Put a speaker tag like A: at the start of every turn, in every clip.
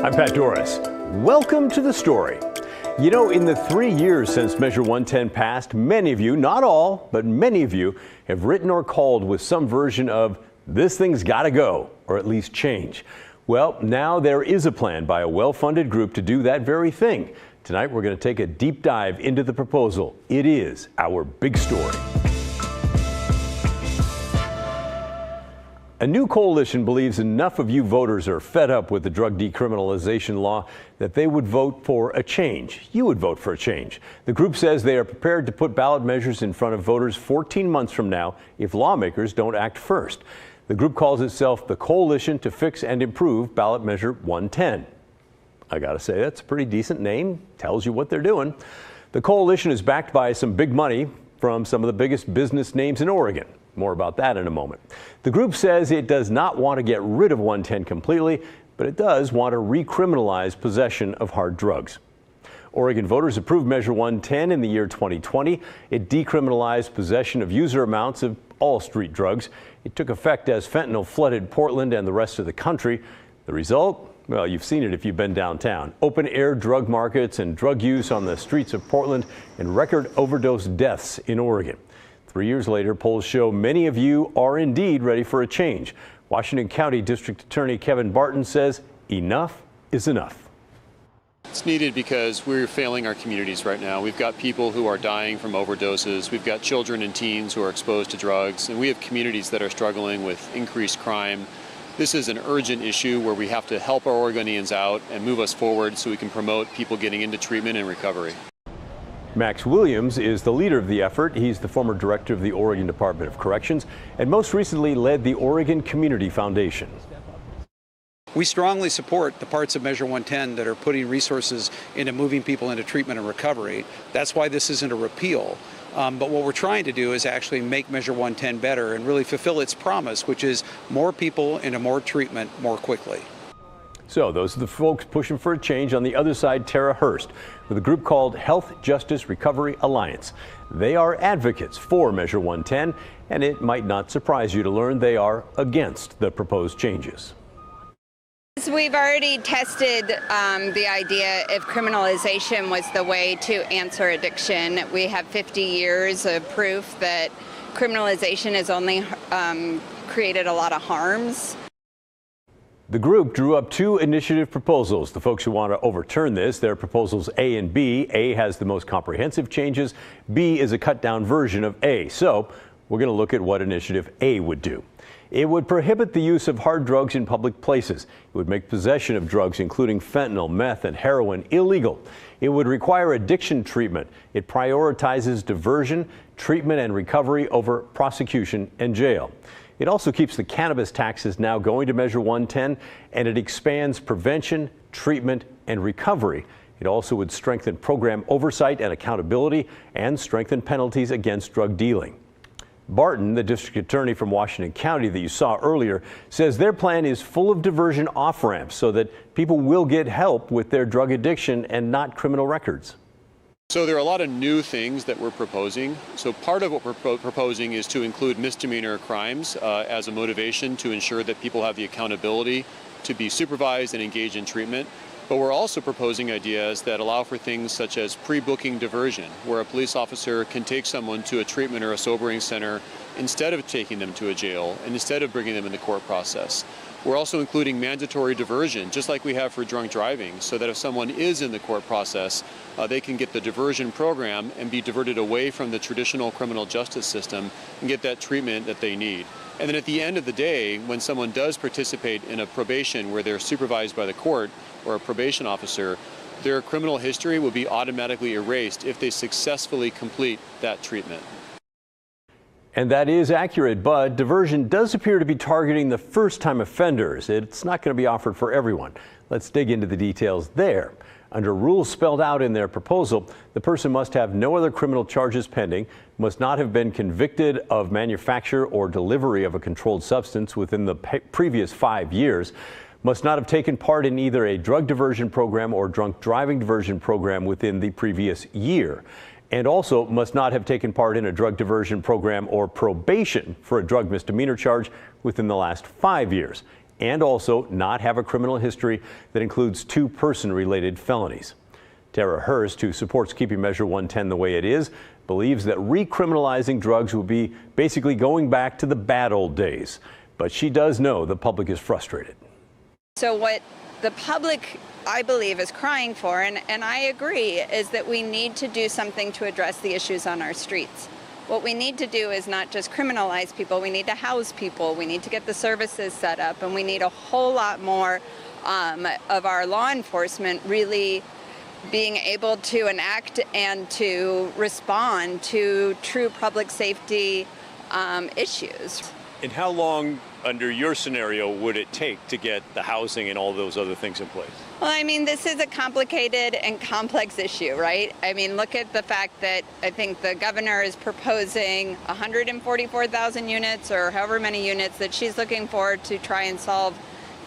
A: I'm Pat Doris. Welcome to The Story. You know, in the 3 years since Measure 110 passed, many of you, not all, but many of you, have written or called with some version of "this thing's gotta go," or at least change. Well, now there is a plan by a well-funded group to do that very thing. Tonight, we're going to take a deep dive into the proposal. It is our big story. A new coalition believes enough of you voters are fed up with the drug decriminalization law that they would vote for a change. You would vote for a change. The group says they are prepared to put ballot measures in front of voters 14 months from now if lawmakers don't act first. The group calls itself the Coalition to Fix and Improve Ballot Measure 110. I gotta say, that's a pretty decent name. Tells you what they're doing. The coalition is backed by some big money from some of the biggest business names in Oregon. More about that in a moment. The group says it does not want to get rid of 110 completely, but it does want to re-criminalize possession of hard drugs. Oregon voters approved Measure 110 in the year 2020. It decriminalized possession of user amounts of all street drugs. It took effect as fentanyl flooded Portland and the rest of the country. The result? Well, you've seen it if you've been downtown. Open air drug markets and drug use on the streets of Portland and record overdose deaths in Oregon. 3 years later, polls show many of you are indeed ready for a change. Washington County District Attorney Kevin Barton says enough is enough.
B: It's needed because we're failing our communities right now. We've got people who are dying from overdoses. We've got children and teens who are exposed to drugs, and we have communities that are struggling with increased crime. This is an urgent issue where we have to help our Oregonians out and move us forward so we can promote people getting into treatment and recovery.
A: Max Williams is the leader of the effort. He's the former director of the Oregon Department of Corrections and most recently led the Oregon Community Foundation.
C: We strongly support the parts of Measure 110 that are putting resources into moving people into treatment and recovery. That's why this isn't a repeal. But what we're trying to do is actually make Measure 110 better and really fulfill its promise, which is more people into more treatment more quickly.
A: So those are the folks pushing for a change. On the other side, Tara Hurst with a group called Health Justice Recovery Alliance. They are advocates for Measure 110, and it might not surprise you to learn they are against the proposed changes.
D: We've already tested the idea if criminalization was the way to answer addiction. We have 50 years of proof that criminalization has only created a lot of harms.
A: The group drew up two initiative proposals. The folks who want to overturn this, their proposals A and B. A has the most comprehensive changes. B is a cut down version of A. So we're going to look at what initiative A would do. It would prohibit the use of hard drugs in public places. It would make possession of drugs, including fentanyl, meth, and heroin, illegal. It would require addiction treatment. It prioritizes diversion, treatment, and recovery over prosecution and jail. It also keeps the cannabis taxes now going to Measure 110, and it expands prevention, treatment, and recovery. It also would strengthen program oversight and accountability and strengthen penalties against drug dealing. Barton, the district attorney from Washington County that you saw earlier, says their plan is full of diversion off-ramps so that people will get help with their drug addiction and not criminal records.
B: So there are a lot of new things that we're proposing. So part of what we're proposing is to include misdemeanor crimes as a motivation to ensure that people have the accountability to be supervised and engaged in treatment. But we're also proposing ideas that allow for things such as pre-booking diversion, where a police officer can take someone to a treatment or a sobering center instead of taking them to a jail and instead of bringing them in the court process. We're also including mandatory diversion, just like we have for drunk driving, so that if someone is in the court process, they can get the diversion program and be diverted away from the traditional criminal justice system and get that treatment that they need. And then at the end of the day, when someone does participate in a probation where they're supervised by the court or a probation officer, their criminal history will be automatically erased if they successfully complete that treatment.
A: And that is accurate, but diversion does appear to be targeting the first-time offenders. It's not going to be offered for everyone. Let's dig into the details there. Under rules spelled out in their proposal, the person must have no other criminal charges pending, must not have been convicted of manufacture or delivery of a controlled substance within the previous 5 years, must not have taken part in either a drug diversion program or drunk driving diversion program within the previous year, and also must not have taken part in a drug diversion program or probation for a drug misdemeanor charge within the last 5 years. and also not have a criminal history that includes 2 person-related felonies. Tara Hurst, who supports keeping Measure 110 the way it is, believes that recriminalizing drugs will be basically going back to the bad old days. But she does know the public is frustrated.
D: So what the public, I believe, is crying for, and I agree, is that we need to do something to address the issues on our streets. What we need to do is not just criminalize people, we need to house people, we need to get the services set up, and we need a whole lot more of our law enforcement really being able to enact and to respond to true public safety issues.
E: And how long, under your scenario, would it take to get the housing and all those other things in place?
D: Well, I mean, this is a complicated and complex issue, right? I mean, look at the fact that I think the governor is proposing 144,000 units or however many units that she's looking for to try and solve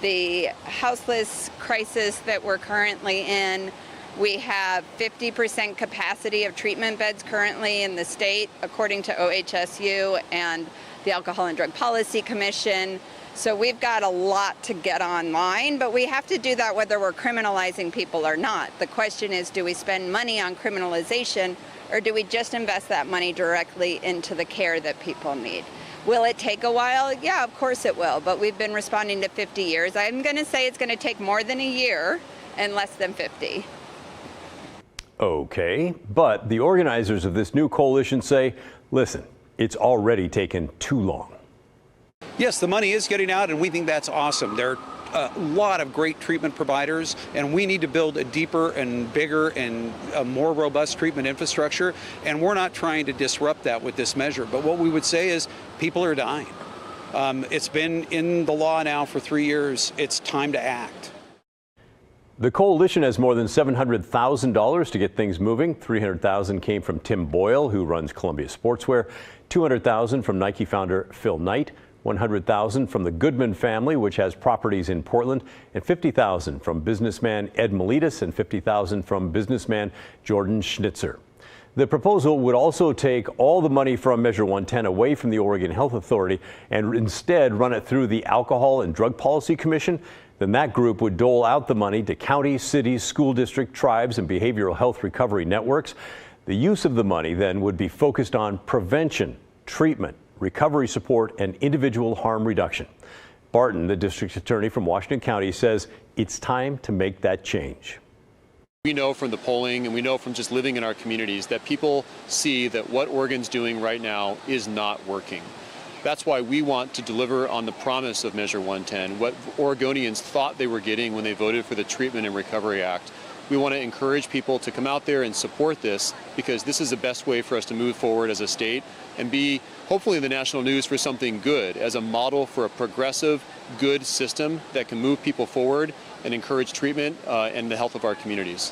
D: the houseless crisis that we're currently in. We have 50% capacity of treatment beds currently in the state, according to OHSU and the Alcohol and Drug Policy Commission. So we've got a lot to get online, but we have to do that whether we're criminalizing people or not. The question is, do we spend money on criminalization, or do we just invest that money directly into the care that people need? Will it take a while? Yeah, of course it will, but we've been responding to 50 years. I'm going to say it's going to take more than a year and less than 50.
A: Okay, but the organizers of this new coalition say, listen, it's already taken too long.
C: Yes, the money is getting out, and we think that's awesome. There are a lot of great treatment providers, and we need to build a deeper and bigger and a more robust treatment infrastructure, and we're not trying to disrupt that with this measure. But what we would say is people are dying. It's been in the law now for 3 years. It's time to act.
A: The coalition has more than $700,000 to get things moving. $300,000 came from Tim Boyle, who runs Columbia Sportswear, $200,000 from Nike founder Phil Knight, $100,000 from the Goodman family, which has properties in Portland, and $50,000 from businessman Ed Miletus and $50,000 from businessman Jordan Schnitzer. The proposal would also take all the money from Measure 110 away from the Oregon Health Authority and instead run it through the Alcohol and Drug Policy Commission. Then that group would dole out the money to counties, cities, school district, tribes, and behavioral health recovery networks. The use of the money then would be focused on prevention, treatment, recovery support, and individual harm reduction. Barton, the district attorney from Washington County, says it's time to make that change.
B: We know from the polling and we know from just living in our communities that people see that what Oregon's doing right now is not working. That's why we want to deliver on the promise of Measure 110, what Oregonians thought they were getting when they voted for the Treatment and Recovery Act. We want to encourage people to come out there and support this, because this is the best way for us to move forward as a state and be hopefully in the national news for something good, as a model for a progressive, good system that can move people forward and encourage treatment and the health of our communities.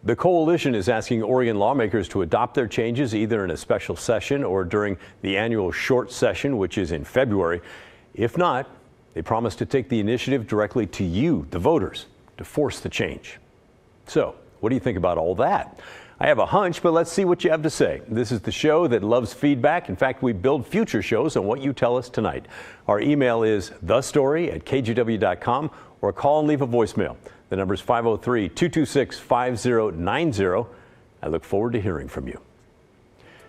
A: The coalition is asking Oregon lawmakers to adopt their changes either in a special session or during the annual short session, which is in February. If not, they promise to take the initiative directly to you, the voters, to force the change. So, what do you think about all that? I have a hunch, but let's see what you have to say. This is the show that loves feedback. In fact, we build future shows on what you tell us tonight. Our email is thestory@kgw.com, or call and leave a voicemail. The number is 503-226-5090. I look forward to hearing from you.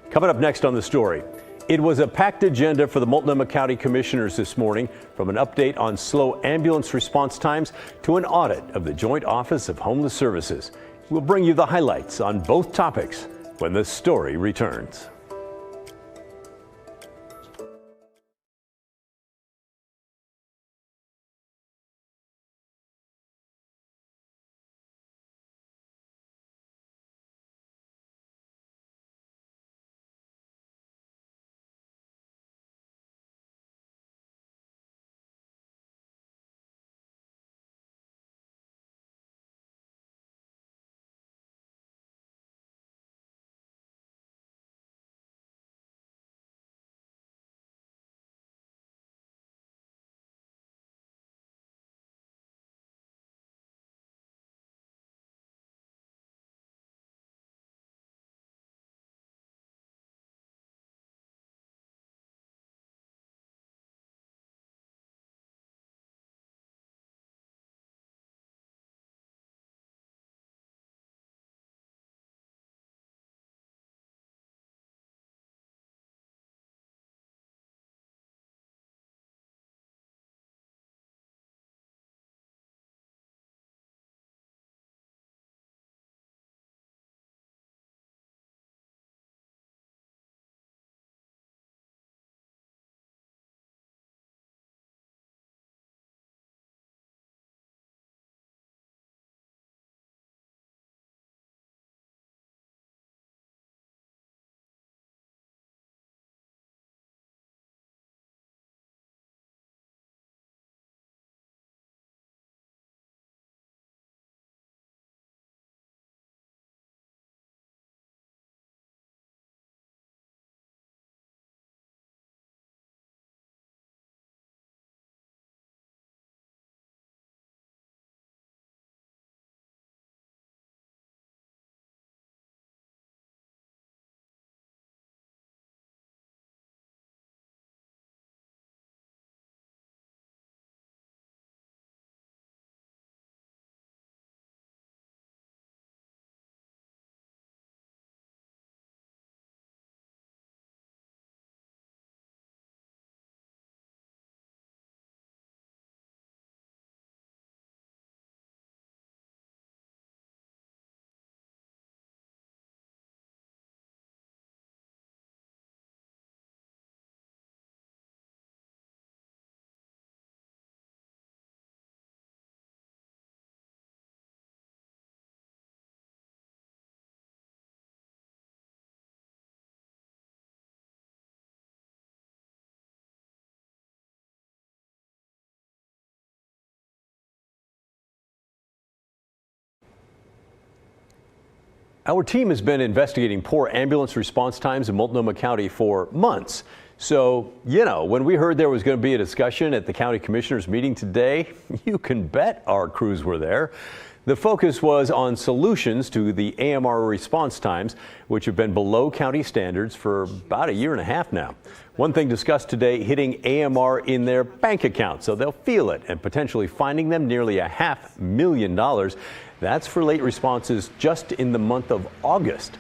A: Coming up next on The Story, it was a packed agenda for the Multnomah County Commissioners this morning, from an update on slow ambulance response times to an audit of the Joint Office of Homeless Services. We'll bring you the highlights on both topics when The Story returns. Our team has been investigating poor ambulance response times in Multnomah County for months. So, when we heard there was going to be a discussion at the county commissioners meeting today, you can bet our crews were there. The focus was on solutions to the AMR response times, which have been below county standards for about a year and a half now. One thing discussed today, hitting AMR in their bank account so they'll feel it, and potentially finding them nearly $500,000. That's for late responses just in the month of August.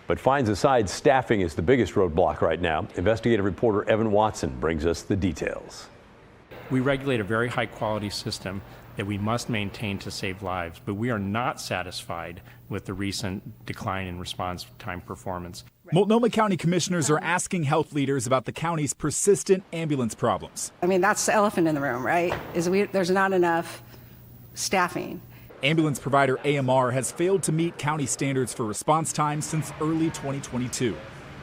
A: But fines aside, staffing is the biggest roadblock right now. Investigative reporter Evan Watson brings us the details.
F: We regulate a very high quality system that we must maintain to save lives, but we are not satisfied with the recent decline in response time performance.
G: Multnomah County commissioners are asking health leaders about the county's persistent ambulance problems.
H: I mean, that's the elephant in the room, right? There's not enough staffing.
G: Ambulance provider AMR has failed to meet county standards for response times since early 2022.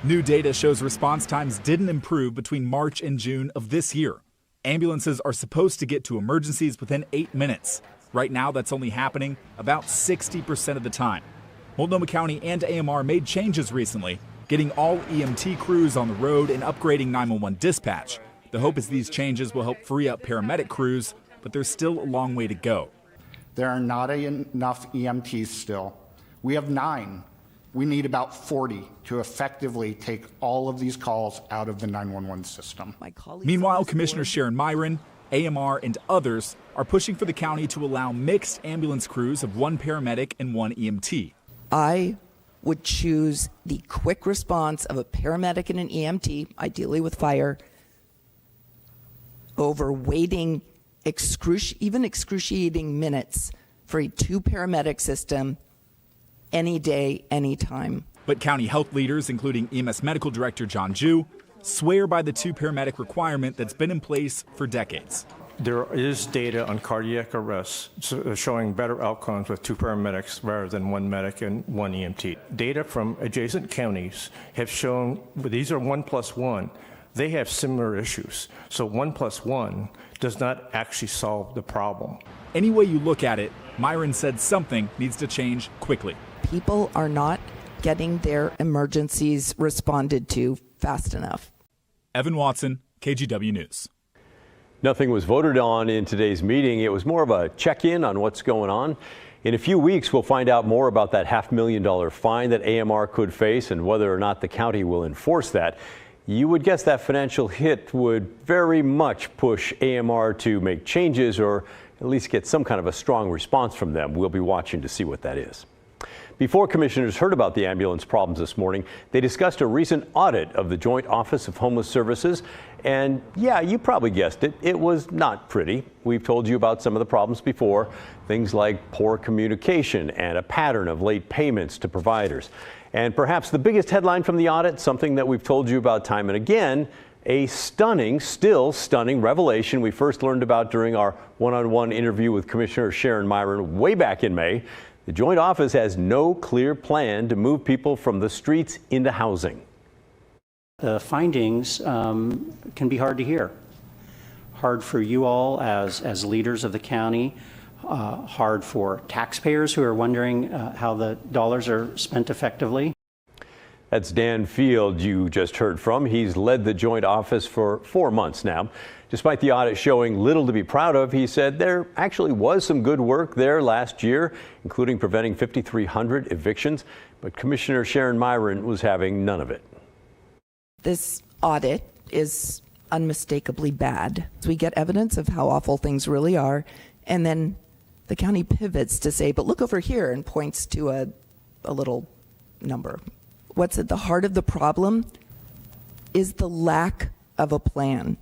G: New data shows response times didn't improve between March and June of this year. Ambulances are supposed to get to emergencies within 8 minutes. Right now, that's only happening about 60% of the time. Multnomah County and AMR made changes recently, getting all EMT crews on the road and upgrading 911 dispatch. The hope is these changes will help free up paramedic crews, but there's still a long way to go.
I: There are not enough EMTs still. We have 9. We need about 40 to effectively take all of these calls out of the 911 system.
G: Meanwhile, Commissioner Sharon Myron, AMR, and others are pushing for the county to allow mixed ambulance crews of 1 paramedic and 1 EMT.
J: I would choose the quick response of a paramedic and an EMT, ideally with fire, over waiting even excruciating minutes for a 2 paramedic system any day, anytime.
G: But county health leaders, including EMS Medical Director John Jew, swear by the 2 paramedic requirement that's been in place for decades.
K: There is data on cardiac arrests showing better outcomes with 2 paramedics rather than 1 medic and 1 EMT. Data from adjacent counties have shown these are 1+1. They have similar issues. So 1+1 does not actually solve the problem.
G: Any way you look at it, Myron said something needs to change quickly.
J: People are not getting their emergencies responded to fast enough.
G: Evan Watson, KGW News.
A: Nothing was voted on in today's meeting. It was more of a check-in on what's going on. In a few weeks, we'll find out more about that $500,000 fine that AMR could face and whether or not the county will enforce that. You would guess that financial hit would very much push AMR to make changes or at least get some kind of a strong response from them. We'll be watching to see what that is. Before commissioners heard about the ambulance problems this morning, they discussed a recent audit of the Joint Office of Homeless Services. And yeah, you probably guessed it. It was not pretty. We've told you about some of the problems before, things like poor communication and a pattern of late payments to providers. And perhaps the biggest headline from the audit, something that we've told you about time and again, a still stunning revelation we first learned about during our one-on-one interview with Commissioner Sharon Myron way back in May. The Joint Office has no clear plan to move people from the streets into housing.
L: The findings can be hard to hear. Hard for you all as leaders of the county, hard for taxpayers who are wondering how the dollars are spent effectively.
A: That's Dan Field you just heard from. He's led the Joint Office for 4 months now. Despite the audit showing little to be proud of, he said there actually was some good work there last year, including preventing 5,300 evictions. But Commissioner Sharon Myron was having none of it.
J: This audit is unmistakably bad. We get evidence of how awful things really are, and then the county pivots to say, but look over here, and points to a little number. What's at the heart of the problem is the lack of a plan.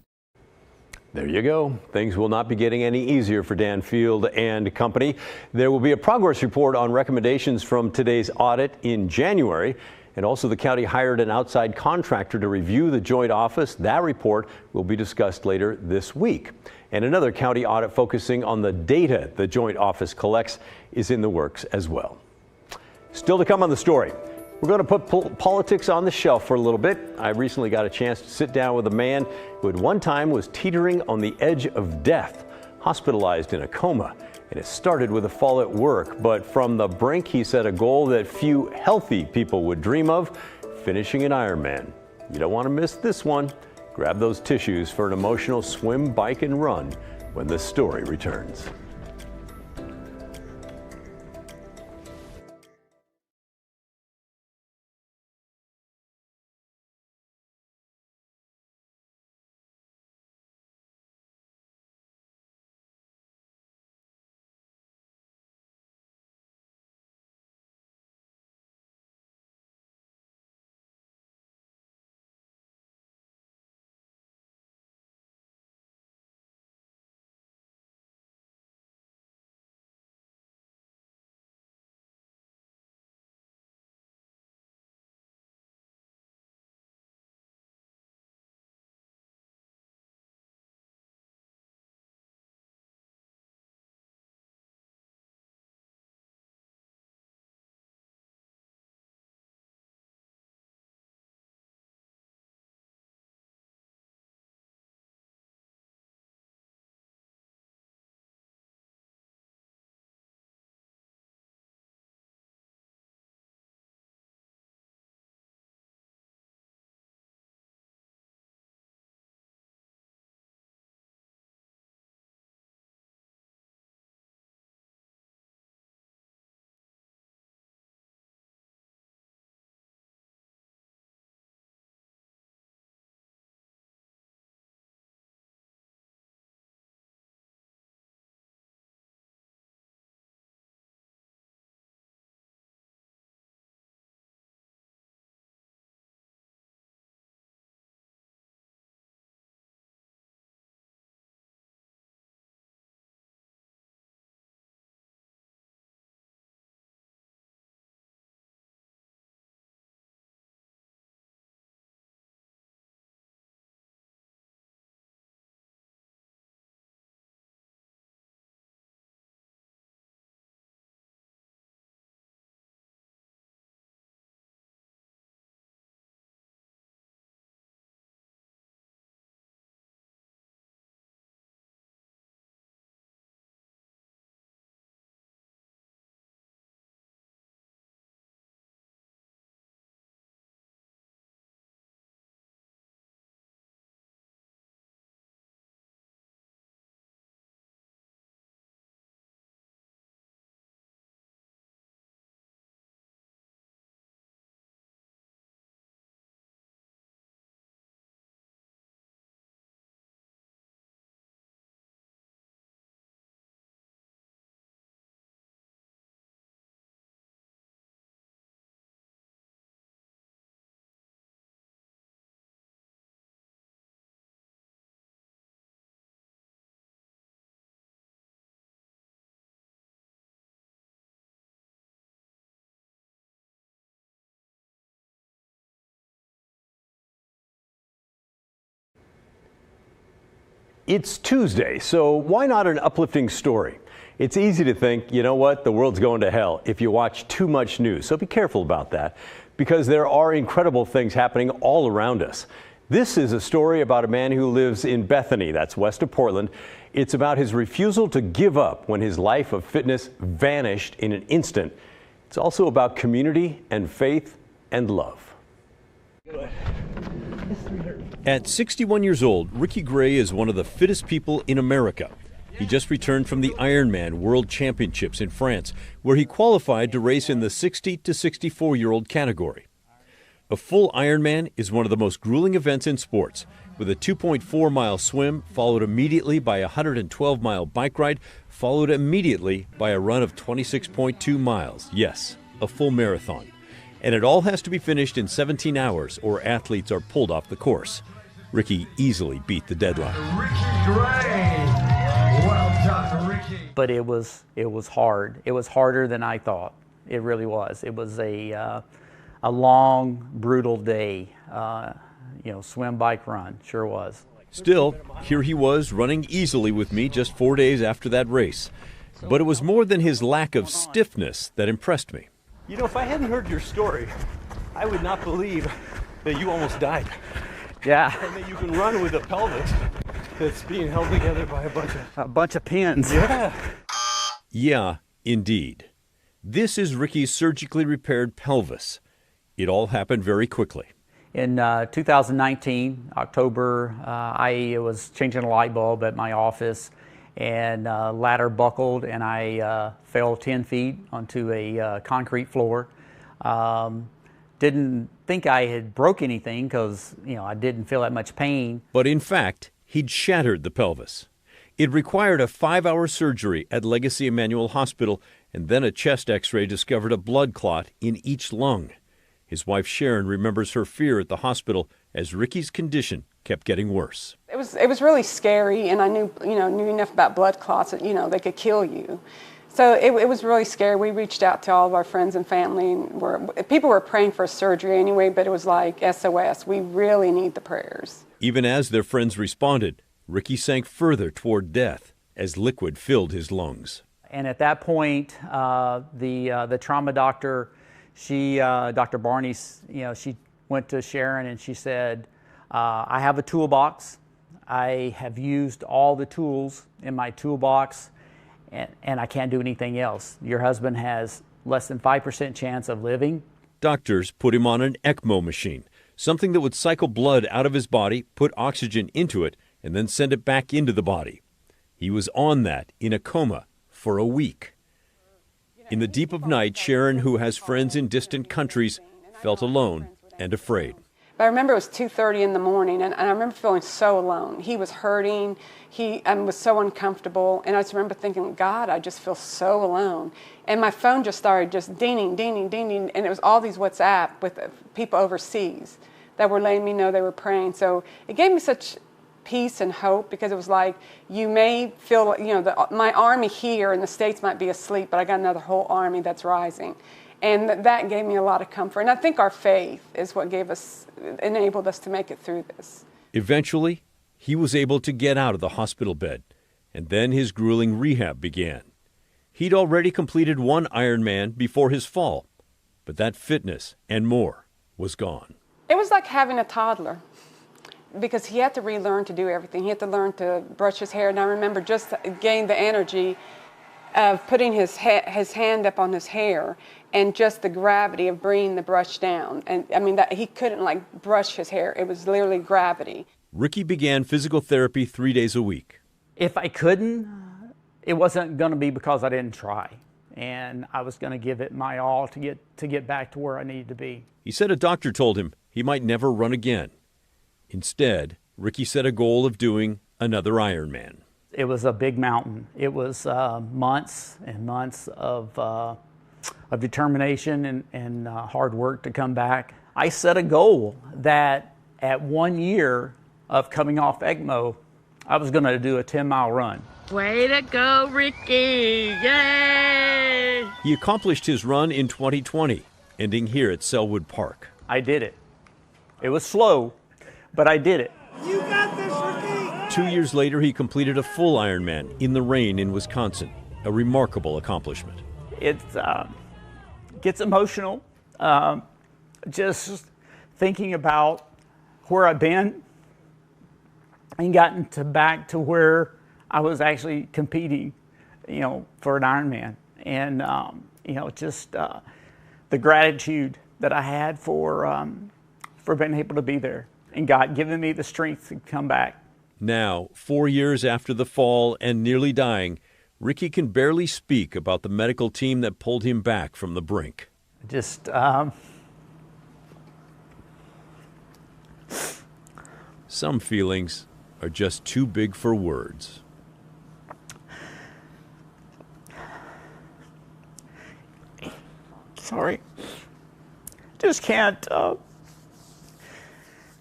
A: There you go. Things will not be getting any easier for Dan Field and company. There will be a progress report on recommendations from today's audit in January. And also the county hired an outside contractor to review the Joint Office. That report will be discussed later this week. And another county audit focusing on the data the Joint Office collects is in the works as well. Still to come on the story. We're going to put politics on the shelf for a little bit. I recently got a chance to sit down with a man who at one time was teetering on the edge of death, hospitalized in a coma. And it started with a fall at work, but from the brink, he set a goal that few healthy people would dream of, finishing an Ironman. You don't want to miss this one. Grab those tissues for an emotional swim, bike, and run when the story returns. It's Tuesday, so why not an uplifting story? It's easy to think, you know what, the world's going to hell if you watch too much news. So be careful about that, because there are incredible things happening all around us. This is a story about a man who lives in Bethany, that's west of Portland. It's about his refusal to give up when his life of fitness vanished in an instant. It's also about community and faith and love. At 61 years old, Ricky Gray is one of the fittest people in America. He just returned from the Ironman World Championships in France, where he qualified to race in the 60 to 64-year-old category. A full Ironman is one of the most grueling events in sports, with a 2.4-mile swim followed immediately by a 112-mile bike ride, followed immediately by a run of 26.2 miles. Yes, a full marathon. And it all has to be finished in 17 hours or athletes are pulled off the course. Ricky easily beat the deadline.
M: Ricky Gray. Well done, Ricky.
N: But it was hard. It was harder than I thought. It really was. It was a long, brutal day. Swim, bike, run. Sure was.
A: Still, here he was running easily with me just 4 days after that race. But it was more than his lack of stiffness that impressed me.
O: You know, if I hadn't heard your story, I would not believe that you almost died.
N: Yeah.
O: And that you can run with a pelvis that's being held together by a bunch of
N: pins.
O: Yeah.
A: Yeah, indeed. This is Ricky's surgically repaired pelvis. It all happened very quickly.
N: In 2019, October, I was changing a light bulb at my office, and ladder buckled, and I fell 10 feet onto a concrete floor. Didn't think I had broke anything because, I didn't feel that much pain.
A: But in fact, he'd shattered the pelvis. It required a 5-hour surgery at Legacy Emmanuel Hospital, and then a chest x-ray discovered a blood clot in each lung. His wife Sharon remembers her fear at the hospital as Ricky's condition kept getting worse.
P: It was really scary, and I knew enough about blood clots that they could kill you. So it was really scary. We reached out to all of our friends and family, and people were praying for surgery anyway, but it was like SOS. We really need the prayers.
A: Even as their friends responded, Ricky sank further toward death as liquid filled his lungs.
N: And at that point, the trauma doctor, Dr. Barney, she went to Sharon and she said, I have a toolbox. I have used all the tools in my toolbox, and I can't do anything else. Your husband has less than 5% chance of living.
A: Doctors put him on an ECMO machine, something that would cycle blood out of his body, put oxygen into it, and then send it back into the body. He was on that in a coma for a week. In the deep of night, Sharon, who has friends in distant countries, felt alone and afraid.
P: But I remember it was 2:30 in the morning, and I remember feeling so alone. He was hurting. He was so uncomfortable, and I just remember thinking, God, I just feel so alone. And my phone just started just dinging, dinging, dinging, and it was all these WhatsApp with people overseas that were letting me know they were praying. So it gave me such peace and hope, because it was like, you may feel, my army here in the States might be asleep, but I got another whole army that's rising. And that gave me a lot of comfort. And I think our faith is what enabled us to make it through this.
A: Eventually, he was able to get out of the hospital bed, and then his grueling rehab began. He'd already completed one Ironman before his fall, but that fitness and more was gone.
P: It was like having a toddler, because he had to relearn to do everything. He had to learn to brush his hair, and I remember just gain the energy of putting his hand up on his hair, and just the gravity of bringing the brush down. And I mean, that he couldn't brush his hair. It was literally gravity.
A: Ricky began physical therapy 3 days a week.
N: If I couldn't, it wasn't going to be because I didn't try. And I was going to give it my all to get back to where I needed to be.
A: He said a doctor told him he might never run again. Instead, Ricky set a goal of doing another Ironman.
N: It was a big mountain. It was months and months of determination and hard work to come back. I set a goal that at 1 year of coming off ECMO, I was going to do a 10-mile run.
Q: Way to go, Ricky! Yay!
A: He accomplished his run in 2020, ending here at Selwood Park.
N: I did it. It was slow, but I did it.
Q: You got this, Ricky!
A: 2 years later, he completed a full Ironman in the rain in Wisconsin, a remarkable accomplishment.
N: It gets emotional, just thinking about where I've been and gotten back to where I was actually competing, for an Ironman. And, just the gratitude that I had for being able to be there and God giving me the strength to come back.
A: Now, 4 years after the fall and nearly dying, Ricky can barely speak about the medical team that pulled him back from the brink.
N: Just,
A: some feelings are just too big for words.
N: Sorry. Just can't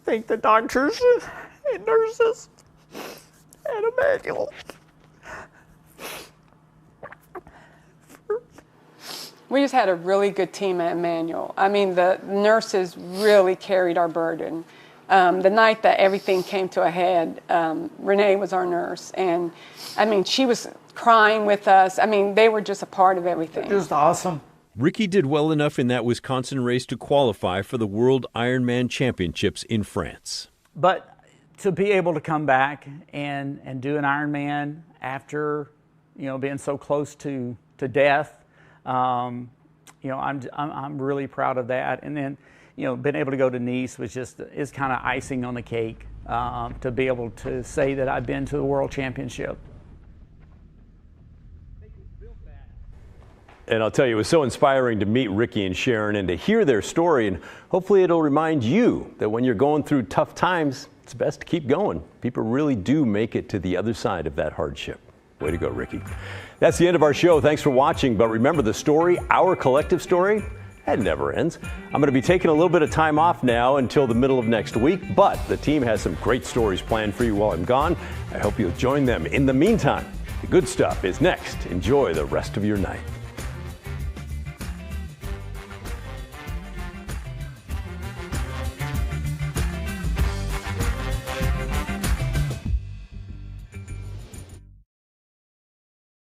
N: thank the doctors and nurses and Emmanuel.
P: We just had a really good team at Emmanuel. I mean, the nurses really carried our burden. The night that everything came to a head, Renee was our nurse, and I mean, she was crying with us. I mean, they were just a part of everything.
N: Just awesome.
A: Ricky did well enough in that Wisconsin race to qualify for the World Ironman Championships in France.
N: But to be able to come back and do an Ironman after, being so close to death. I'm really proud of that. And then, being able to go to Nice is kind of icing on the cake, to be able to say that I've been to the World Championship.
A: And I'll tell you, it was so inspiring to meet Ricky and Sharon and to hear their story. And hopefully it'll remind you that when you're going through tough times, it's best to keep going. People really do make it to the other side of that hardship. Way to go, Ricky. That's the end of our show. Thanks for watching. But remember, the story, our collective story, that never ends. I'm going to be taking a little bit of time off now until the middle of next week, but the team has some great stories planned for you while I'm gone. I hope you'll join them. In the meantime, the good stuff is next. Enjoy the rest of your night.